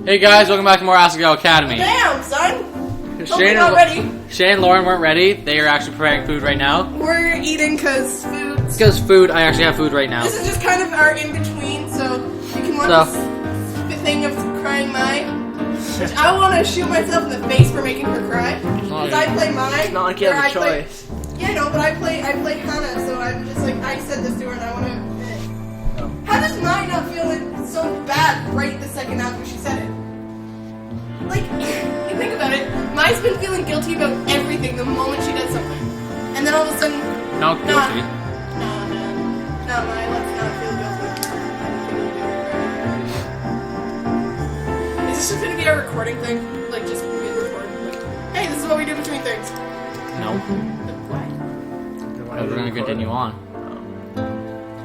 Hey guys, welcome back to more Asagao Academy. Damn, son! Shane and Lauren weren't ready. They are actually preparing food right now. We're eating because food. Because food, I actually have food right now. This is just kind of our in-between, so you can watch this thing of crying Mai. Which I want to shoot myself in the face for making her cry. Because I play Mai. It's not like you have a choice. Yeah, no, but I play Hannah, so I'm just like, I said this to her and I want to admit it. How does Mai not feel it so bad right the second after she said it? Like, you think about it, Mai's been feeling guilty about everything the moment she does something. And then all of a sudden... No, guilty. No, Mai, let's not feel guilty. Is this just going to be our recording thing? Like, just be recording? Like, hey, this is what we do between things. No. Why? We're going to continue on.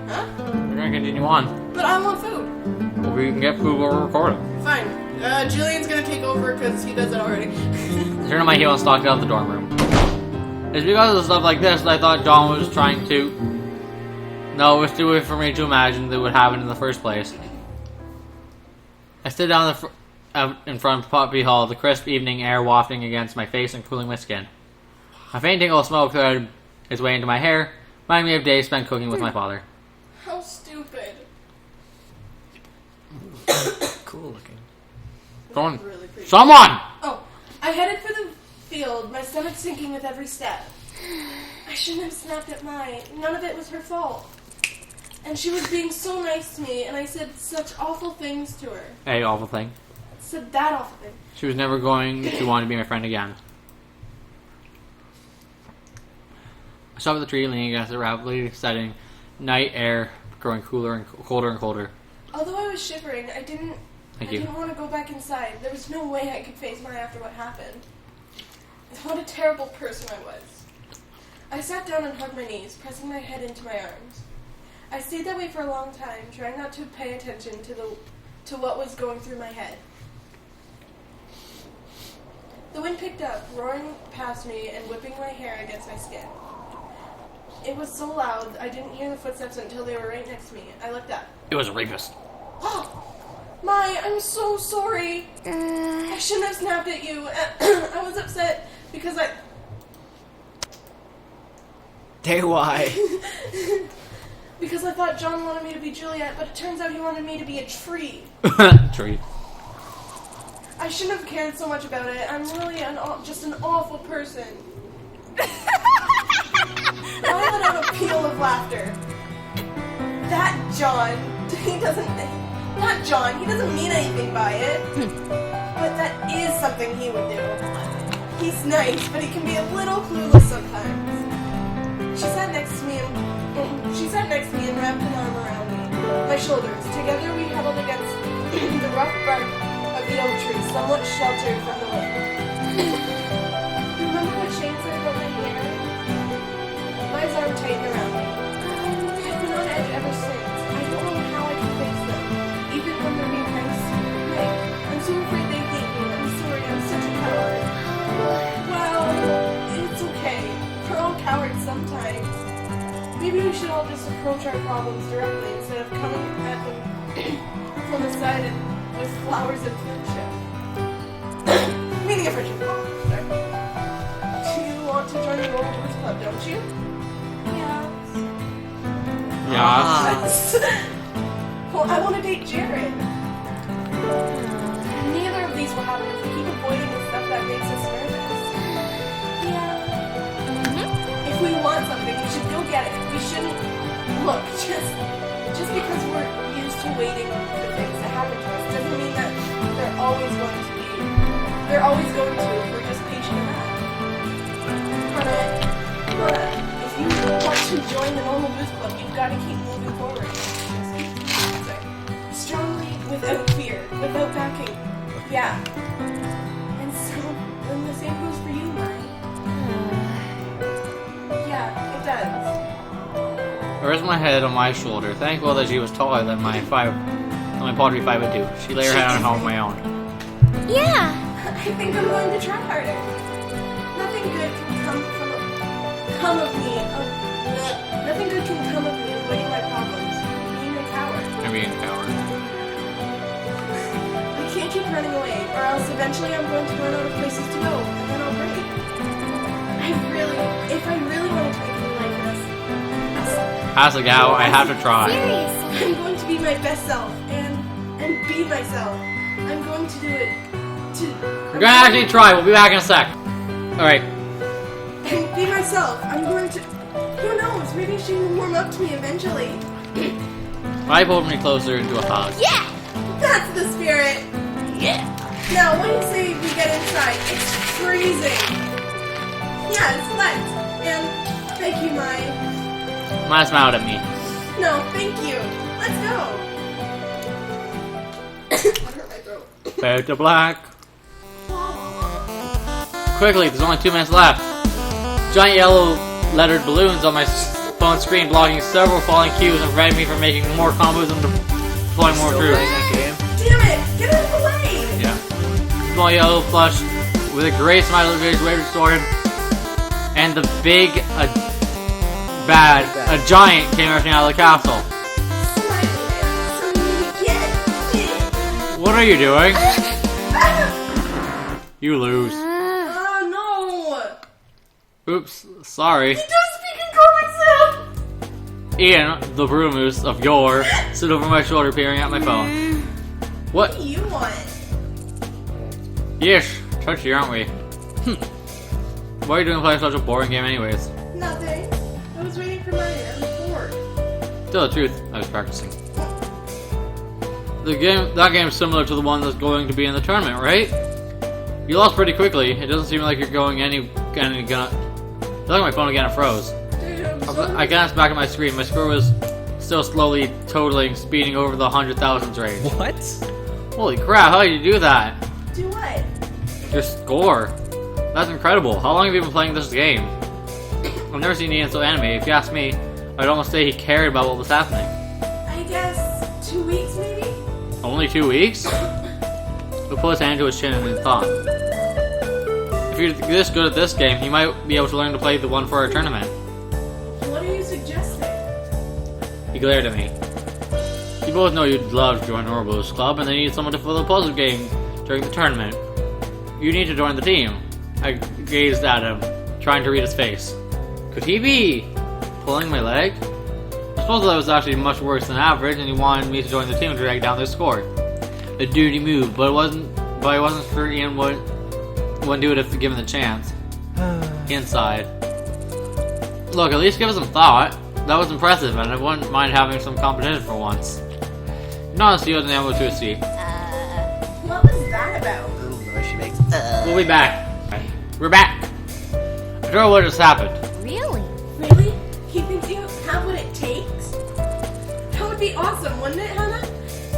Huh? We're going to continue on. But I want food. Well, we can get food while we're recording. Fine. Jillian's gonna take over because he does it already. Turn on my heel and stalked out of the dorm room. It's because of stuff like this that I thought John was trying to... No, it was too weird for me to imagine that would happen in the first place. I stood down in front of Puppy Hall, the crisp evening air wafting against my face and cooling my skin. A faint tingle of smoke threaded its way into my hair, reminding me of days spent cooking with my father. How stupid. Cool looking. Really Someone! Oh, I headed for the field, my stomach sinking with every step. I shouldn't have snapped at Mai. None of it was her fault. And she was being so nice to me, and I said such awful things to her. Hey, awful thing. I said that awful thing. She was never going to want to be my friend again. I stopped at the tree, leaning against the rapidly setting night air, growing cooler and colder and colder. Although I was shivering, I didn't want to go back inside. There was no way I could face Mai after what happened. What a terrible person I was. I sat down and hugged my knees, pressing my head into my arms. I stayed that way for a long time, trying not to pay attention to what was going through my head. The wind picked up, roaring past me and whipping my hair against my skin. It was so loud, I didn't hear the footsteps until they were right next to me. I looked up. It was a rapist. Oh! Mai, I'm so sorry. I shouldn't have snapped at you. I was upset because I... Hey, why? Because I thought John wanted me to be Juliet, but it turns out he wanted me to be a tree. Tree. I shouldn't have cared so much about it. I'm really just an awful person. I let out a peal of laughter. That John, he doesn't mean anything by it. But that is something he would do. He's nice, but he can be a little clueless sometimes. She sat next to me and wrapped an arm around me, my shoulders. Together we huddled against the rough bark of the oak tree, somewhat sheltered from the wind. Remember what Shane said about my hair? Mai's arm tightened around me. I've been on edge ever since. I don't know how I can fix them, even when they're being nice to me. I'm so afraid they hate me. I'm sorry, I'm such a coward. Well, it's okay. We're all cowards sometimes. Maybe we should all just approach our problems directly instead of coming at them from the side and with flowers and friendship. Meaning of friendship. Sorry. Do you want to join the Roll Blues Club, don't you? Yes. Well, I want to date Jared. Neither of these will happen if we keep avoiding the stuff that makes us nervous. Yeah. If we want something, we should go get it. We shouldn't look. Just because we're used to waiting for things to happen to us doesn't mean that they're always going to be. They're always going to if we're just patient enough. But if you want to join the Normal Boost Club, you've got to keep moving forward. Strongly, without fear, without backing. Yeah. And so, then the same goes for you, Mai. Yeah, it does. I rested my head on my shoulder, thankful that she was taller than my pottery 5'2". She lay her head on my own. Yeah. I think I'm going to try harder. Nothing good can come of me. Nothing good can come of me avoiding my problems. Being a coward. I'm being a coward. I can't keep running away, or else eventually I'm going to run out of places to go, and then I'll break. If I really want to take a like this, Asagao, I have to try. I'm going to be my best self, and be myself. I'm going to do it We're gonna actually try. We'll be back in a sec. Alright. And be myself. I'm going to... Who knows? Maybe she will warm up to me eventually. I pulled me closer into a hug. Yeah! That's the spirit! Yeah! Now, what do you say we get inside? It's freezing! Yes, let's! And thank you, Mai. Mai smiled at me. No, thank you. Let's go! That hurt my throat. Fade to black. Quickly, there's only 2 minutes left. Giant yellow lettered balloons on my phone screen blocking several falling cues and preventing me from making more combos and deploying more Still troops. playing that game? Damn it! Get out of the way! Yeah. Small yellow plush with a gray smiley face waving sword and the big a giant came rushing out of the castle. What are you doing? You lose. Oh no! Oops, sorry. He does speak in comics now! Ian, the Brumoose of yore, stood over my shoulder peering at my phone. What? What do you want? Yeesh, touchy, aren't we? Why are you doing playing such a boring game anyways? Nothing. I was waiting for mine. I'm bored. Tell the truth, I was practicing. That game's similar to the one that's going to be in the tournament, right? You lost pretty quickly. It doesn't seem like you're going any gonna. I feel like my phone again, it froze. Dude, I glanced back at my screen. My score was still slowly totaling, speeding over the 100,000s range. What? Holy crap! How did you do that? Do what? Your score. That's incredible. How long have you been playing this game? I've never seen Ian so animated. If you ask me, I'd almost say he cared about what was happening. I guess 2 weeks maybe? Only 2 weeks? He'll put his hand to his chin and thought. If you're this good at this game, you might be able to learn to play the one for our tournament. What are you suggesting? He glared at me. You both know you'd love to join Orbo's club, and they need someone to fill the puzzle game during the tournament. You need to join the team. I gazed at him, trying to read his face. Could he be pulling my leg? I suppose that was actually much worse than average, and he wanted me to join the team to drag down their score. A dirty move, but I wasn't sure Ian wouldn't do it if given the chance. Inside. Look, at least give it some thought. That was impressive, and I wouldn't mind having some competition for once. Not a CO and to a C. What was that about? Little noise she makes. We'll be back. We're back. I don't know what just happened. Really? Really? He thinks you have what it takes? That would be awesome, wouldn't it, Hannah?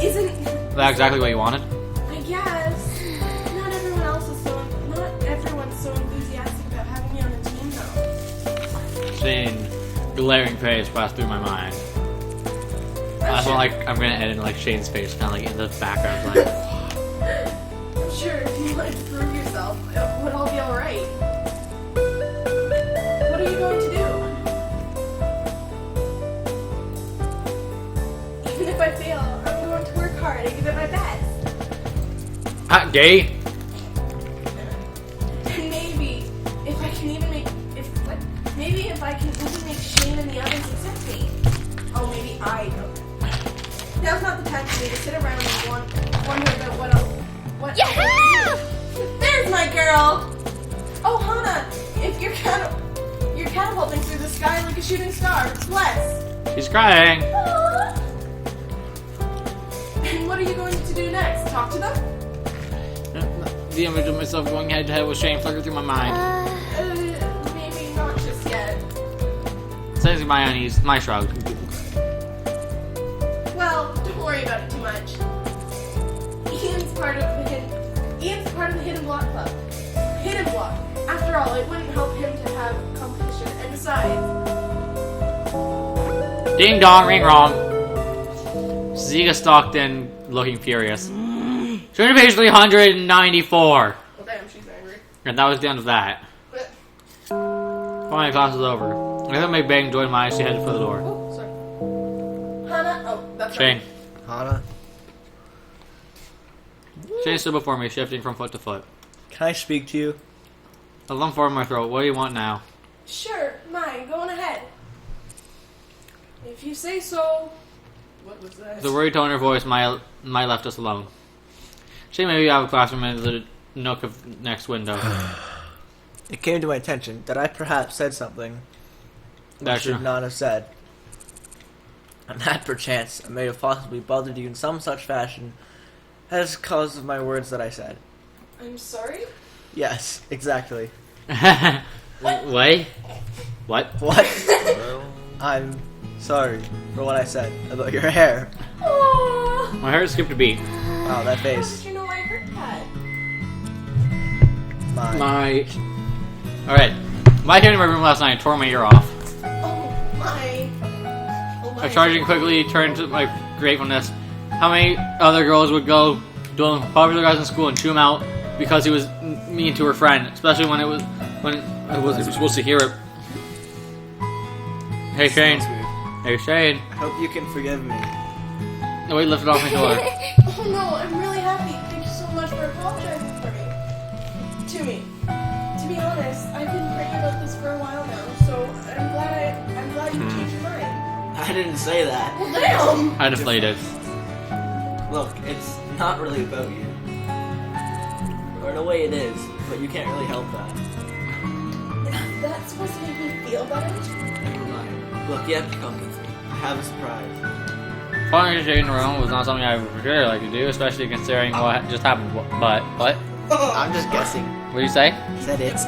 Isn't... Is that exactly what you wanted? I guess. Not everyone's so enthusiastic about having me on a team, though. Seeing glaring face pass through my mind. That's what, like, I'm gonna edit like Shane's face, kind of like in the background, like. I'm sure if you want to prove yourself, it would all be alright. What are you going to do? Even if I fail, I'm going to work hard and give it my best. Hot gay. And maybe, if I can even make Shane and the others accept me. Oh, maybe I don't. Now's not the time for me to sit around and wonder about what Yeah! There's my girl! Oh, Hannah, if you're catapulting through the sky like a shooting star. Bless! She's crying. Aww. And what are you going to do next? Talk to them? The image of myself going head to head with Shane flickered through my mind. Maybe not just yet. Sensing my unease, my shrug. Well, don't worry about it too much. Ian's part of the Hidden Block Club. Hidden Block. After all, it wouldn't help him to have competition. And besides... Ding dong, ring wrong. Ziga stalked in, looking furious. Turn to page 394. Well, damn, she's angry. And that was the end of that. But... Finally, class is over. I thought my bang joined my eyes. She headed for the door. Oh, sorry. Hannah? Oh, that's Shane. right. Hana. Shane stood before me, shifting from foot to foot. Can I speak to you? A lump formed in my throat. What do you want now? Sure, mine. Go on ahead. If you say so. What was that? The worried tone in her voice might left us alone. Shane, maybe you have a classroom in the nook of next window. It came to my attention that I perhaps said something I That's should true. not have said. And that perchance I may have possibly bothered you in some such fashion as cause of my words that I said. I'm sorry? Yes, exactly. Wait? What? What? I'm sorry for what I said about your hair. Aww. My heart skipped a beat. Wow, that How face. did you know I heard that? My. Alright. My came to my room last night and tore my ear off. Oh my. Oh my. I charging quickly turned to my gratefulness. How many other girls would go to popular guys in school and chew him out because he was mean to her friend, especially when it was supposed to hear it. Hey Shane. Hey Shane. I hope you can forgive me. No, he lifted off my shoulder. Oh no, I'm really happy. Thank you so much for apologizing for me. To me. To be honest, I've been praying about this for a while now, so I'm glad you changed your mind. I didn't say that. Well, damn! I deflated. Look, it's not really about you. Or in a way it is, but you can't really help that. That's supposed to make me feel better? Never mind. Look, you have to come with me. I have a surprise. Following Shane in the room was not something I would particularly like to do, especially considering what just happened. But what? I'm just guessing. What do you say? Said it's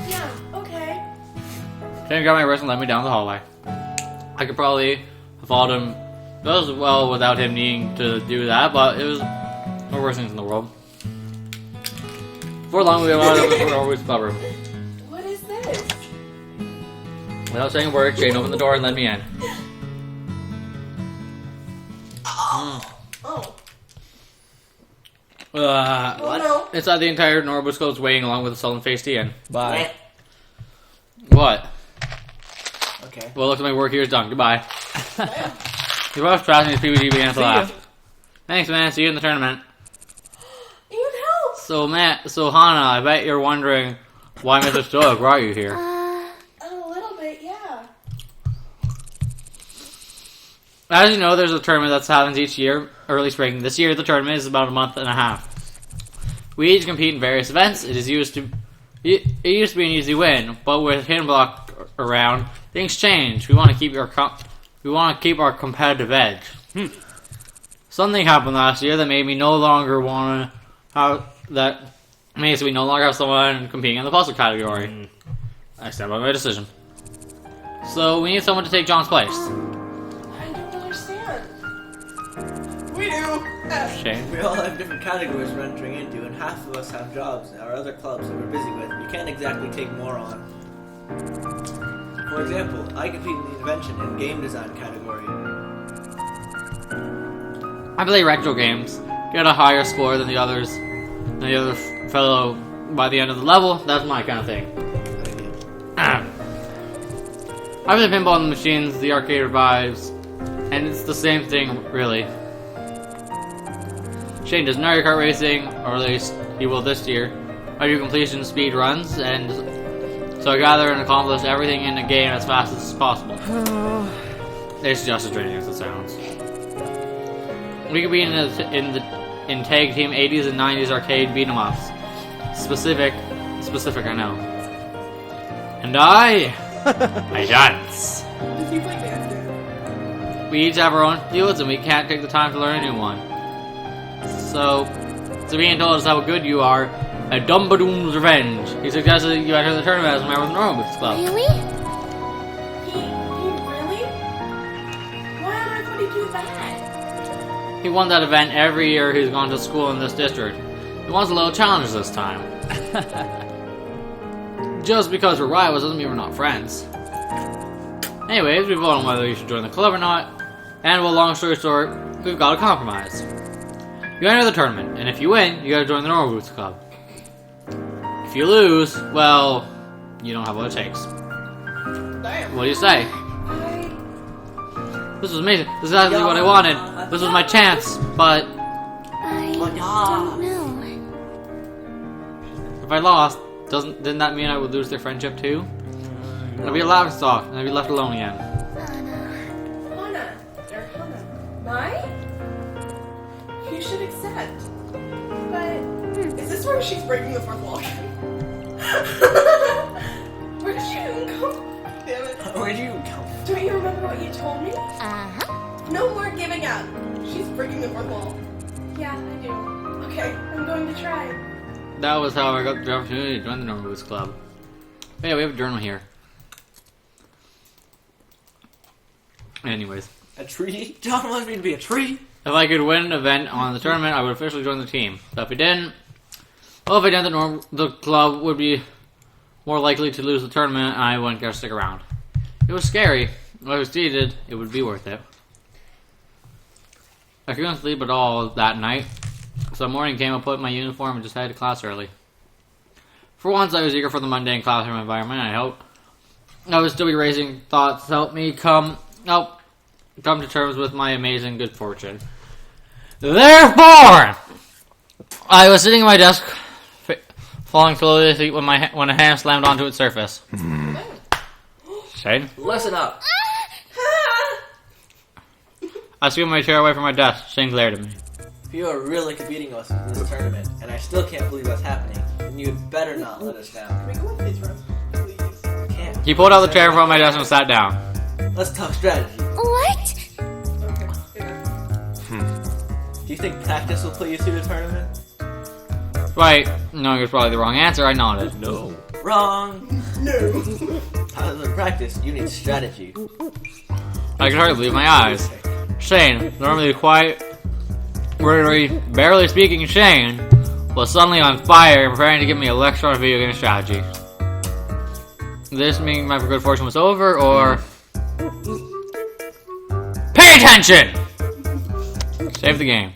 Yeah, okay. Shane grabbed my wrist and led me down the hallway. I could probably have followed him as well without him needing to do that, but it was the worst things in the world. Before long, we wound up in the Norwood's club room. What is this? Without saying a word, Shane opened the door and led me in. Oh. What? No. Inside the entire Norwood's club was waiting along with a sullen-faced Ian. Bye. What? Okay. Well, looks like my work here is done. Goodbye. Damn. He both trapped and his PVG began to See ya. laugh. Thanks, man. See you in the tournament. Ian, help! So Hannah, I bet you're wondering why Mr. Stoic brought you here. A little bit, yeah. As you know, there's a tournament that happens each year, early spring. This year, the tournament is about a month and a half. We each compete in various events. It used to be an easy win, but with Hidden Block around, things change. We want to keep our competitive edge. Something happened last year that made me no longer want to have that. Means we no longer have someone competing in the puzzle category. I stand by my decision. So we need someone to take John's place. I don't understand. We do. Shane. We all have different categories we're entering into, and half of us have jobs or other clubs that we're busy with. We can't exactly take more on. For example, I compete in the invention and game design category. I play retro games. Get a higher score than the other fellow by the end of the level. That's my kind of thing. I play pinball in the machines, the arcade revives, and it's the same thing, really. Shane does Mario Kart racing, or at least he will this year. I do completion speed runs, and so I gather and accomplish everything in the game as fast as possible. It's just as draining as it sounds. We could be in tag team 80s and 90s arcade beat 'em ups. Specific, I know. And I dance. Does he play dance? We each have our own fields, and we can't take the time to learn a new one. So being told us how good you are, a Dumbadoom's revenge. He suggested that you enter the tournament as a member of the Normal Books Club. Really? He really? Why would he do that? He won that event every year he's gone to school in this district. He wants a little challenge this time. Just because we're rivals doesn't mean we're not friends. Anyways, we vote on whether you should join the club or not, and well, long story short, we've got a compromise. You enter the tournament, and if you win, you gotta join the Normal Boots Club. If you lose, well, you don't have what it takes. Damn. What do you say? This was amazing. This is exactly what I wanted. This was my chance, but I don't know. if I lost, didn't that mean I would lose their friendship too? I'd be a laughingstock, and I'd be left alone again. Hana. Or Hana. My? You should accept. But is this where she's breaking the fourth wall? Where did you even come? Damn it. Where'd you come? Don't you remember what you told me? Uh-huh. No more giving up. She's breaking the fourth wall. Yeah, I do. Okay, I'm going to try. That was how I got the opportunity to join the Normal Boots Club. Hey, we have a journal here. Anyways, A tree? John wants me to be a tree? if I could win an event on the tournament, I would officially join the team. But if I didn't, the club would be more likely to lose the tournament, and I wouldn't get to stick around. It was scary. If I was defeated, it would be worth it. I couldn't sleep at all that night, so morning came, I put in my uniform and just headed to class early. For once, I was eager for the mundane classroom environment, and I hoped I would still be raising thoughts to help me come to terms with my amazing good fortune. Therefore, I was sitting at my desk, falling slowly asleep when a hand slammed onto its surface. Shane? Listen up. I scooted my chair away from my desk. Shane glared at me. If you are really competing with us in this tournament, and I still can't believe that's happening, then you'd better not let us down. Can we go with his room, please? Can't. He pulled out the chair from my desk and sat down. Let's talk strategy. What? Okay, Do you think practice will put you through the tournament? Right. Knowing it was probably the wrong answer, I nodded. No. Wrong. No. Other than practice, you need strategy. I could hardly believe my eyes. Shane, normally quiet, barely speaking Shane, was suddenly on fire and preparing to give me a lecture on video game strategy. This meaning my good fortune was over, or... Pay attention! Save the game.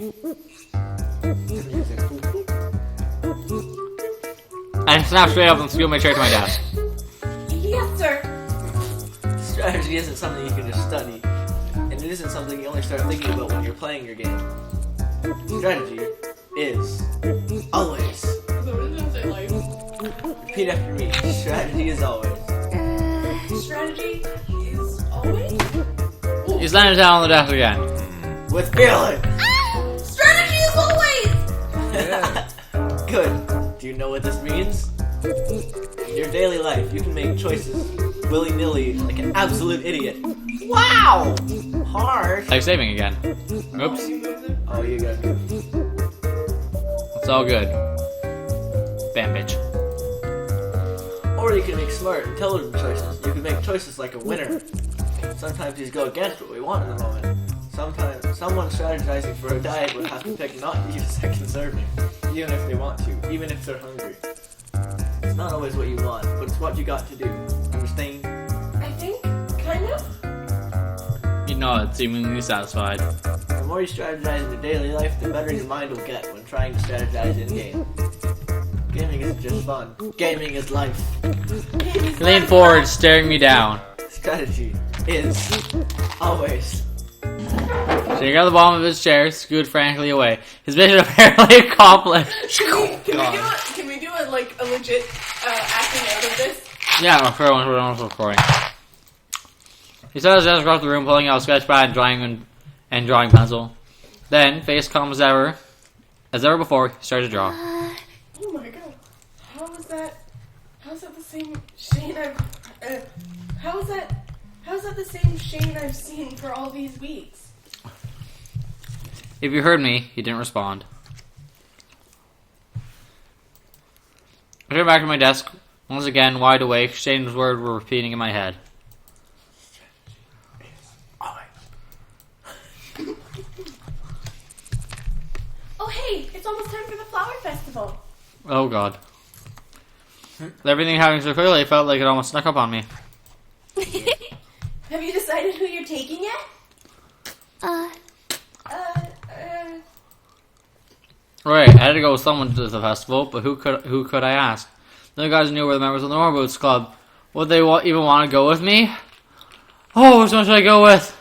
I snapped straight up and screwed my chair to my desk. Yes, sir. Strategy isn't something you can just study, and it isn't something you only start thinking about when you're playing your game. Strategy is always. Repeat after me. Strategy is always. Strategy is always. He slammed his hand on the desk again. With feeling. Strategy is always. Good. Do you know what this means? In your daily life, you can make choices willy-nilly like an absolute idiot. Wow! Hard. Like saving again. Oops. Oh, you got it. It's all good. Bam, bitch. Or you can make smart, intelligent choices. You can make choices like a winner. Sometimes these go against what we want in the moment. Sometimes someone strategizing for a diet would have to pick not to eat a second serving, even if they want to, even if they're hungry. It's not always what you want, but it's what you got to do. Understand? I think, kind of. You nodded, seemingly satisfied. The more you strategize in your daily life, the better your mind will get when trying to strategize in game. Gaming isn't just fun. Gaming is life. He leaned forward, staring me down. Strategy is always. So he got the bottom of his chair, scooted frantically away. His mission apparently accomplished. Can we do a legit acting out of this? Yeah, I'm sure we're recording. He set his desk across the room, pulling out a sketch pad and drawing pencil. Then, face calm as ever before, he started to draw. Oh my god. How is that the same Shane how is that the same Shane I've seen for all these weeks? If you heard me, he didn't respond. I turned back to my desk. Once again, wide awake, Shane's words were repeating in my head. Oh hey, it's almost time for the flower festival. Oh god. With everything happening so quickly, I felt like it almost snuck up on me. Have you decided who you're taking yet? Right, I had to go with someone to the festival, but who could I ask? None of the guys knew were the members of the Normal Boots Club. Would they even want to go with me? Oh, which one should I go with?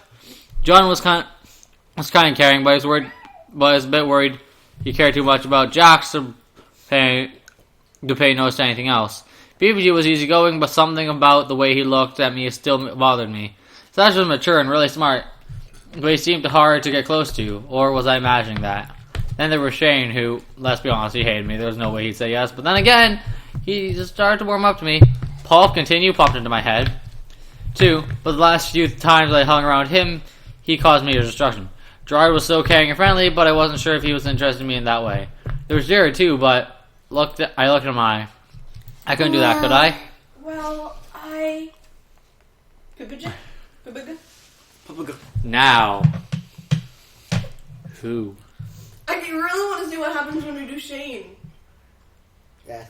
John was kind of caring, but I was a bit worried he cared too much about Jax to pay notice to anything else. PPG was easygoing, but something about the way he looked at me still bothered me. Sash was mature and really smart, but he seemed hard to get close to, or was I imagining that? Then there was Shane, who, let's be honest, he hated me. There was no way he'd say yes, but then again, he just started to warm up to me. Paul popped into my head, too, but the last few times I hung around him, he caused me destruction. Gerard was so caring and friendly, but I wasn't sure if he was interested in me in that way. There was Jared, too, but I looked at him I couldn't do that, could I? Well, Now. Who? I really want to see what happens when we do Shane. Yeah.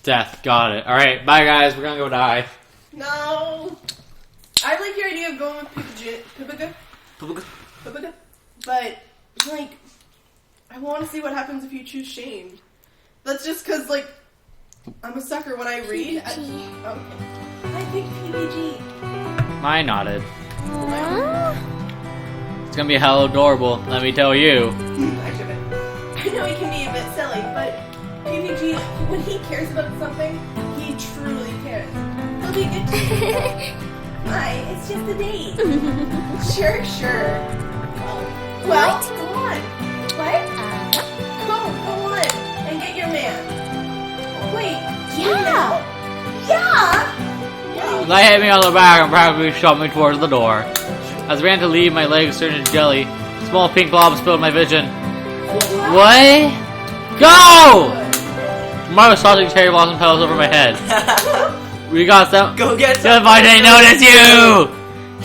Death. Got it. Alright, bye guys. We're gonna go die. No. I like your idea of going with Pipiga. But, like, I want to see what happens if you choose Shane. That's just because, like, I'm a sucker when I read. Okay. I think PBG. I nodded. It's gonna be hell adorable, let me tell you. I know he can be a bit silly, but PPG, when he cares about something, he truly cares. He'll be good to you. Hi, it's just a date. Sure. Well, go on. What? Go on, and get your man. Wait, yeah. They hit me on the back and practically shoved me towards the door. As I ran to leave, my legs turned into jelly. Small pink blobs filled my vision. What? Go! Mar was tossing cherry blossom petals over my head. We got some. Go get Somebody didn't notice you!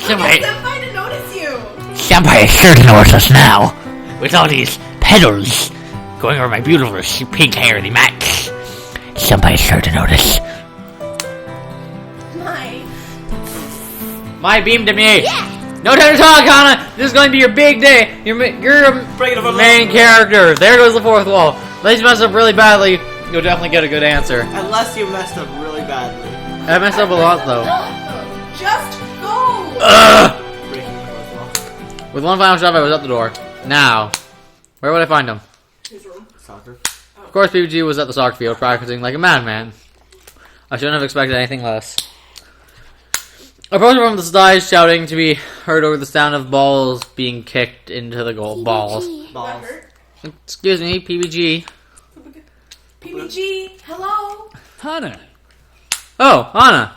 Somebody to notice you. Somebody's sure to notice us now. With all these petals going over my beautiful pink hair, the match. Somebody's sure to notice. My beam to me. Yeah. No time to talk, Hannah. This is going to be your big day. You're a main character. There goes the fourth wall. Unless you mess up really badly, you'll definitely get a good answer. Unless you messed up really badly. I messed up a lot, though. Just go. Breaking the fourth wall. With one final shot, I was at the door. Now, where would I find him? His room. Soccer. Of course, PPG was at the soccer field practicing like a madman. I shouldn't have expected anything less. Approaching from the side, shouting to be heard over the sound of balls being kicked into the goal. Balls. Balls. Excuse me, PPG. PPG, hello. Hannah. Oh, Anna.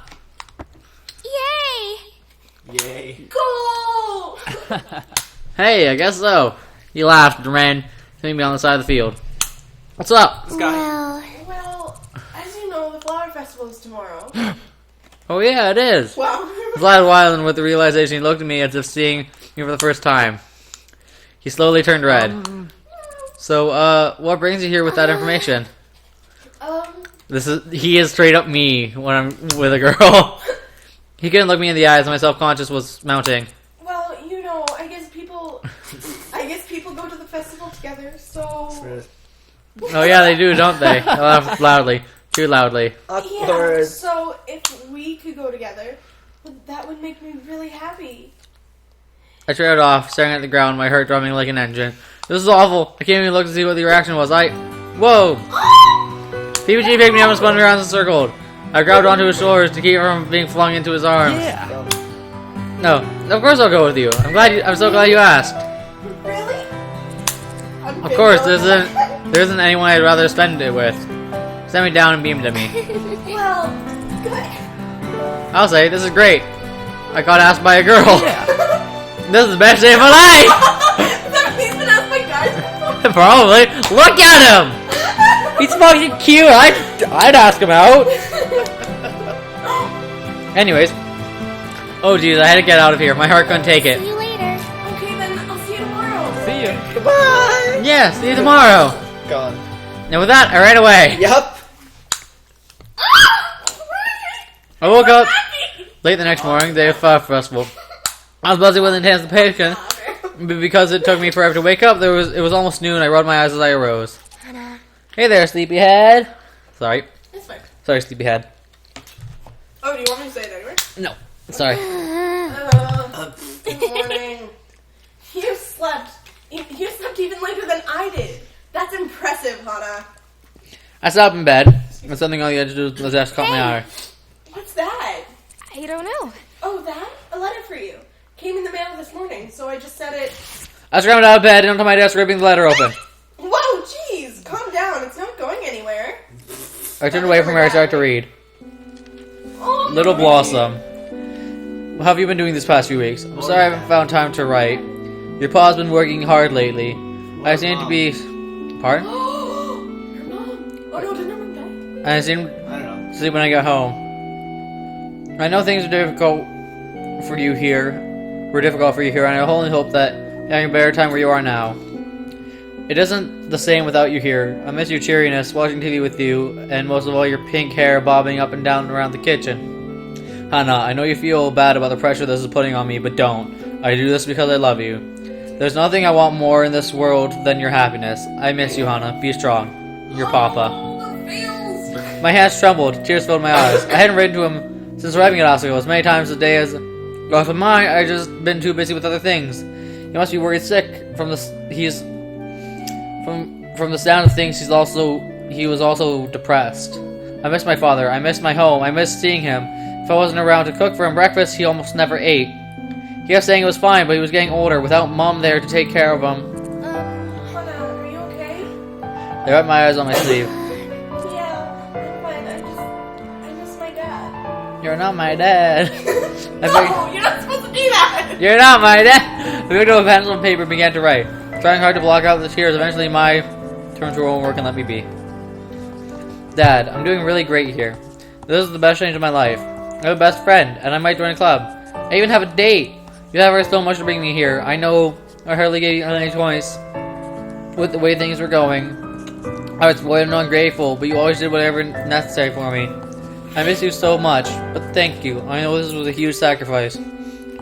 Yay. Goal. Hey, I guess so. He laughed and ran, hitting me on the side of the field. What's up? This guy. Well, as you know, the flower festival is tomorrow. Oh yeah, it is. Wow. He lied a while, and with the realization, he looked at me as if seeing me for the first time. He slowly turned red. So, what brings you here with that information? He is straight up me when I'm with a girl. He couldn't look me in the eyes, and my self-conscious was mounting. Well, you know, I guess people go to the festival together, so. Oh yeah, they do, don't they? They laugh loudly. Too loudly. Yeah, so if we could go together, that would make me really happy. I trailed off, staring at the ground, my heart drumming like an engine. This is awful. I can't even look to see what the reaction was. Whoa! PPG picked me up and spun me around and circled. I grabbed onto his shoulders to keep him from being flung into his arms. Yeah. No, of course I'll go with you. I'm so glad you asked. Really? Of course, there isn't anyone I'd rather spend it with. Sent me down and beamed at me. Well, good. I'll say, this is great. I got asked by a girl. Yeah. This is the best day of my life! He's been asked by guys. Probably. Look at him! He's fucking cute. I'd ask him out. Anyways. Oh jeez, I had to get out of here. My heart couldn't take it. See you later. Okay, then I'll see you tomorrow. See you. Goodbye. Yeah, see you tomorrow. Gone. And with that, I ran away. Yup. I woke up late the next morning, day of Flower Festival. I was buzzing with anticipation, but because it took me forever to wake up, it was almost noon. I rolled my eyes as I arose. Hannah. Hey there, sleepyhead. Sorry. It's fine. Sorry, sleepyhead. Oh, do you want me to say it anyway? No. Sorry. Good morning. slept. You slept even later than I did. That's impressive, Hana. I sat up in bed, and something on the edge of the desk caught my eye. What's that? I don't know. Oh, that? A letter for you. Came in the mail this morning, so I just set it... I scrambled out of bed and onto my desk, ripping the letter open. Whoa, jeez! Calm down, it's not going anywhere. I turned away from her and started to read. Oh, Little Blossom. How have you been doing this past few weeks? I'm sorry I haven't found time to write. Your pa's been working hard lately. I seem to be... Pardon? Your mom. Oh no, didn't her mom die? I seem I don't know. to sleep when I get home. I know things are difficult for you here. Were difficult for you here, and I only hope that you're having a better time where you are now. It isn't the same without you here. I miss your cheeriness, watching TV with you, and most of all your pink hair bobbing up and down around the kitchen. Hana, I know you feel bad about the pressure this is putting on me, but don't. I do this because I love you. There's nothing I want more in this world than your happiness. I miss you, Hana. Be strong. Your papa. My hands trembled. Tears filled my eyes. I hadn't written to him since arriving at Asagao as many times a day as gone from mine. I just been too busy with other things. He must be worried sick from from the sound of things. He was also depressed. I miss my father. I miss my home. I miss seeing him. If I wasn't around to cook for him breakfast, he almost never ate. He kept saying it was fine, but he was getting older without mom there to take care of him. Hana, are you okay? I wiped my eyes on my sleeve. Yeah, I'm fine. I miss my dad. You're not my dad. No, you're not supposed to do that! You're not my dad. We picked up a pencil and paper and began to write. Trying hard to block out the tears, eventually my turn to won't work and let me be. Dad, I'm doing really great here. This is the best change of my life. I have a best friend, and I might join a club. I even have a date. You have ever so much to bring me here. I know I hardly gave you any choice with the way things were going. I was spoiled and ungrateful, but you always did whatever necessary for me. I miss you so much, but thank you. I know this was a huge sacrifice.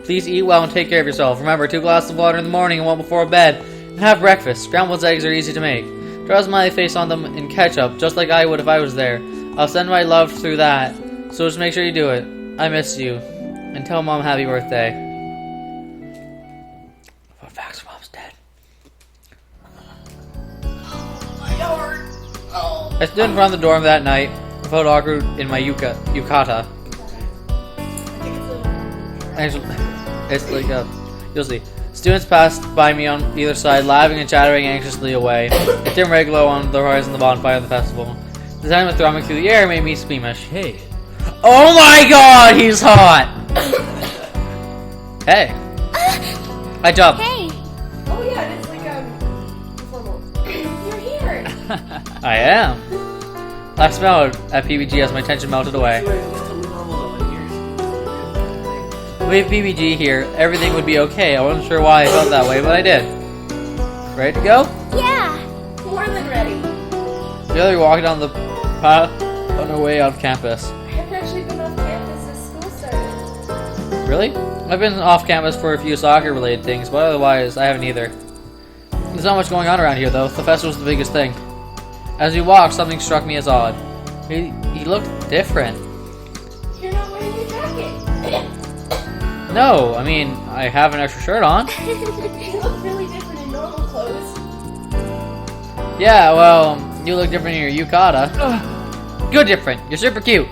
Please eat well and take care of yourself. Remember, 2 glasses of water in the morning and 1 before bed. And have breakfast. Scrambled eggs are easy to make. Draw a smiley face on them in ketchup, just like I would if I was there. I'll send my love through that, so just make sure you do it. I miss you. And tell Mom happy birthday. What facts, Mom's dead. I stood in front of the dorm that night. I felt awkward in my yukata. It's like you'll see. Students passed by me on either side, laughing and chattering anxiously away. A dim red glow on the horizon of the bonfire of the festival. The sound of thrumming through the air made me squeamish. Hey. Oh my god, he's hot! Hey. I jumped. Hey. Oh yeah, it's like, formal. You're here! I am. I smiled at PBG as my tension melted away. With PBG here, everything would be okay. I wasn't sure why I felt that way, but I did. Ready to go? Yeah. More than ready. Together we walked down the path on our way off campus. I haven't actually been off campus since school started. Really? I've been off campus for a few soccer-related things, but otherwise, I haven't either. There's not much going on around here, though. The festival's the biggest thing. As we walked, something struck me as odd. He looked different. You're not wearing your jacket. No, I mean, I have an extra shirt on. You look really different in normal clothes. Yeah, well, you look different in your yukata. Good different. You're super cute.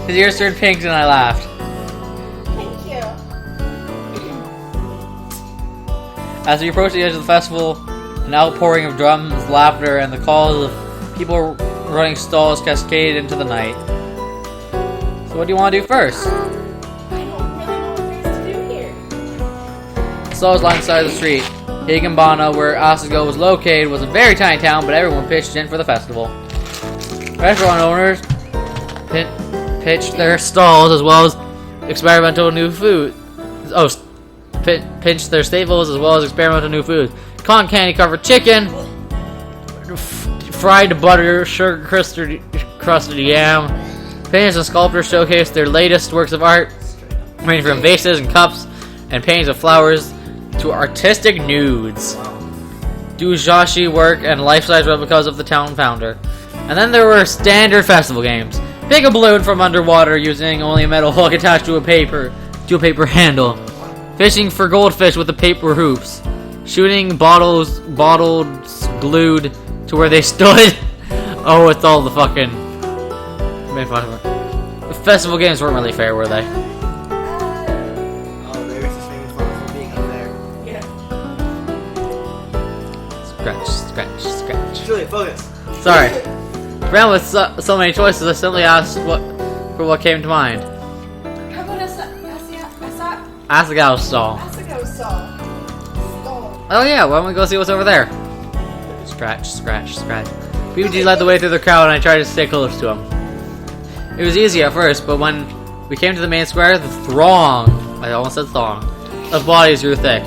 His ears turned pink and I laughed. Thank you. As we approached the edge of the festival, an outpouring of drums, laughter, and the calls of people running stalls cascaded into the night. So what do you want to do first? I don't really know what there is to do here. The stalls lined the side of the street. Higginbana, where Asagao was located, was a very tiny town, but everyone pitched in for the festival. Restaurant owners pitched their stalls as well as experimental new food. Pitched their staples as well as experimental new foods. Cotton candy covered chicken, fried butter, sugar crusted yam. Painters and sculptors showcased their latest works of art, ranging from vases and cups and paintings of flowers to artistic nudes, doujashi work, and life-size replicas of the town founder. And then there were standard festival games. Pick a balloon from underwater using only a metal hook attached to a paper handle. Fishing for goldfish with the paper hoops. Shooting bottles glued to where they stood. Oh, it's all the fucking... Made fun of it. The festival games weren't really fair, were they? Oh, there's this thing for being up there. Yeah. Scratch, scratch, scratch. Julia, focus. Sorry. Ran with so many choices, I simply asked what came to mind. How about Asagao stall. asagao stall? Oh yeah, why don't we go see what's over there? Scratch, scratch, scratch. PBG led the way through the crowd and I tried to stay close to him. It was easy at first, but when we came to the main square, the throng, I almost said thong, of bodies grew thick.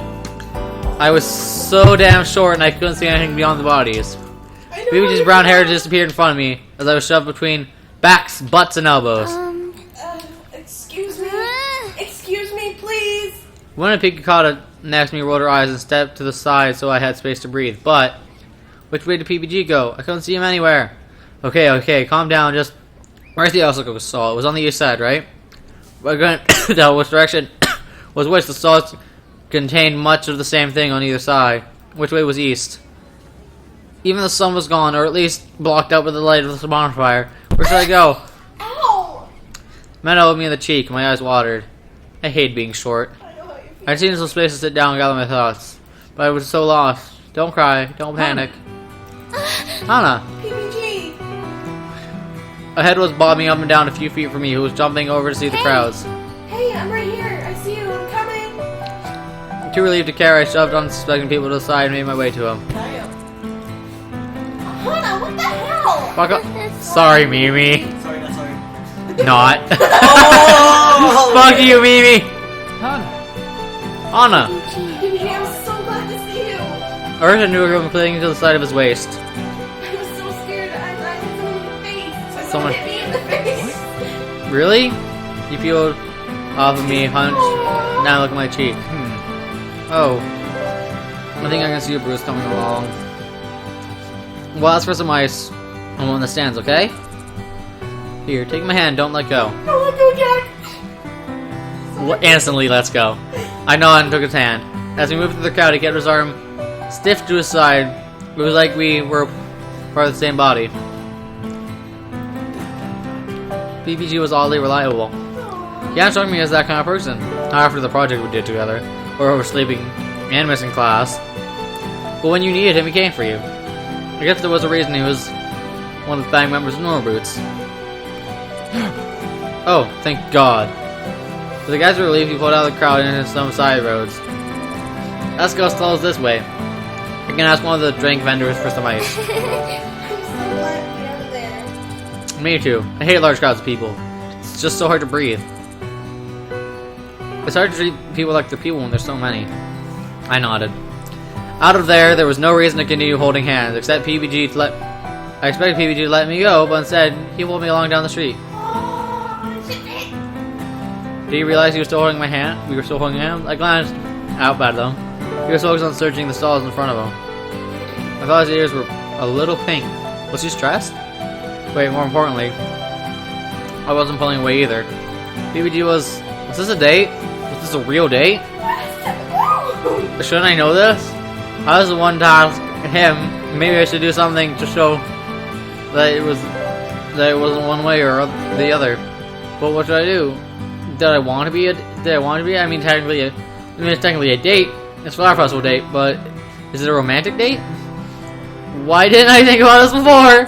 I was so damn short and I couldn't see anything beyond the bodies. PBG's brown hair disappeared in front of me as I was shoved between backs, butts, and elbows. Excuse me? Excuse me, please? One of the Pikakata next to me rolled her eyes and stepped to the side so I had space to breathe. But, which way did PBG go? I couldn't see him anywhere. Okay, calm down, just... Where's the asagao stall? It was on the east side, right? I couldn't tell which direction was which. The stalls contained much of the same thing on either side. Which way was east? Even the sun was gone, or at least blocked out by the light of the bonfire. Where should I go? Ow! Man elbowed me in the cheek, and my eyes watered. I hate being short. I know how you feel. I just needed some space to sit down and gather my thoughts. But I was so lost. Don't cry. Don't panic. Hana. PPG! A head was bobbing up and down a few feet from me, who was jumping over to see the crowds. Hey, I'm right here. I see you. I'm coming. Too relieved to care, I shoved unsuspecting people to the side and made my way to him. Hana, what the hell? Fuck up. Sorry, Mimi. Sorry, not sorry. Not. Oh! Fuck you, Mimi. Hana. PPG, I'm so glad to see you. Ursa knew her clinging to the side of his waist. I was so scared. I hit someone in the face. Someone- hit me in the face. Really? You peeled off of me, hunched. Now look at my cheek. Oh. I think I can see a bruise coming along. Well, ask for some ice. I'm on the stands, okay? Here, take my hand, don't let go. Don't let go, Jack. Instantly, let's go. I nodded and took his hand. As we moved through the crowd, he kept his arm stiff to his side. It was like we were part of the same body. PPG was oddly reliable. He hadn't struck me as that kind of person. Not after the project we did together, or oversleeping and missing class. But when you needed him, he came for you. I guess there was a reason he was one of the band members of Normal Boots. Oh, thank God. With the guys were relieved, he pulled out of the crowd into some side roads. Let's go stalls this way. I can ask one of the drink vendors for some ice. I'm so glad you're there. Me too. I hate large crowds of people. It's just so hard to breathe. It's hard to treat people like they're people when there's so many. I nodded. Out of there was no reason to continue holding hands, except PBG to let... I expected PBG to let me go, but instead, he pulled me along down the street. Did he realize he was still holding my hand? We were still holding hands? I glanced out at them. He was focused on searching the stalls in front of him. I thought his ears were a little pink. Was he stressed? Wait, more importantly, I wasn't pulling away either. PBG was this a date? Was this a real date? Shouldn't I know this? I was the one to ask him. Maybe I should do something to show that it wasn't one way or the other. But what should I do? Did I want to be? I mean, it's technically a date. It's a flower festival date, but is it a romantic date? Why didn't I think about this before?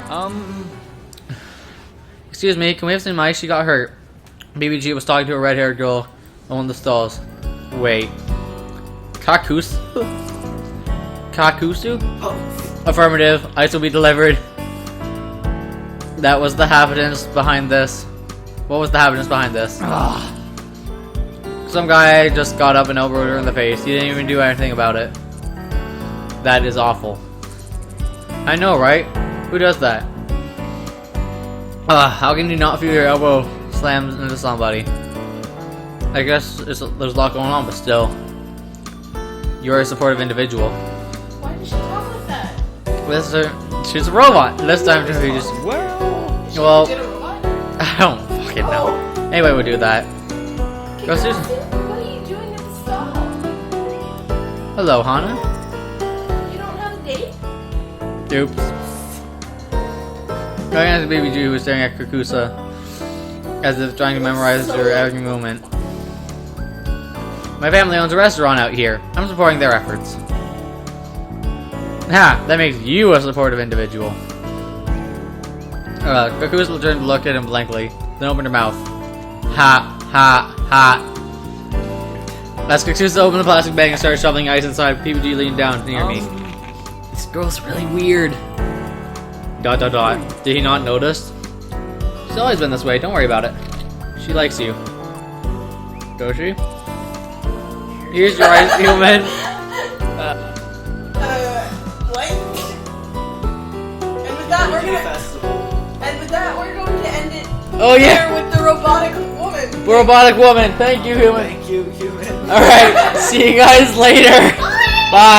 Excuse me, can we have some ice? She got hurt. BBG was talking to a red-haired girl on one of the stalls. Wait. Kakusu? Oh. Affirmative. Ice will be delivered. That was the happenings behind this. What was the happenings behind this? Some guy just got up and elbowed her in the face. He didn't even do anything about it. That is awful. I know, right? Who does that? How can you not feel your elbow slammed into somebody? I guess there's a lot going on, but still. You're a supportive individual. Why did she talk like that? She's a robot. This time, she just... Well, Did a robot? I don't fucking know. Anyway, we'll do that. Go, Susan. What are you doing at the stall? Hello, Hana. You don't have a date? Oops. Going as a baby Jew who was staring at Kakusa as if trying to memorize her every movement. My family owns a restaurant out here. I'm supporting their efforts. Ha! That makes you a supportive individual. Kakusa turned and looked at him blankly, then opened her mouth. Ha! Ha! Ha! As Kakusa opened the plastic bag and started shoveling ice inside, PPG leaned down near me. This girl's really weird. ... Did he not notice? She's always been this way, don't worry about it. She likes you. Does she? Here's your ice, human. What? And with that, we're going to end it Oh yeah! there with the robotic woman. Robotic woman, thank you, human. Thank you, human. Alright, see you guys later. Bye.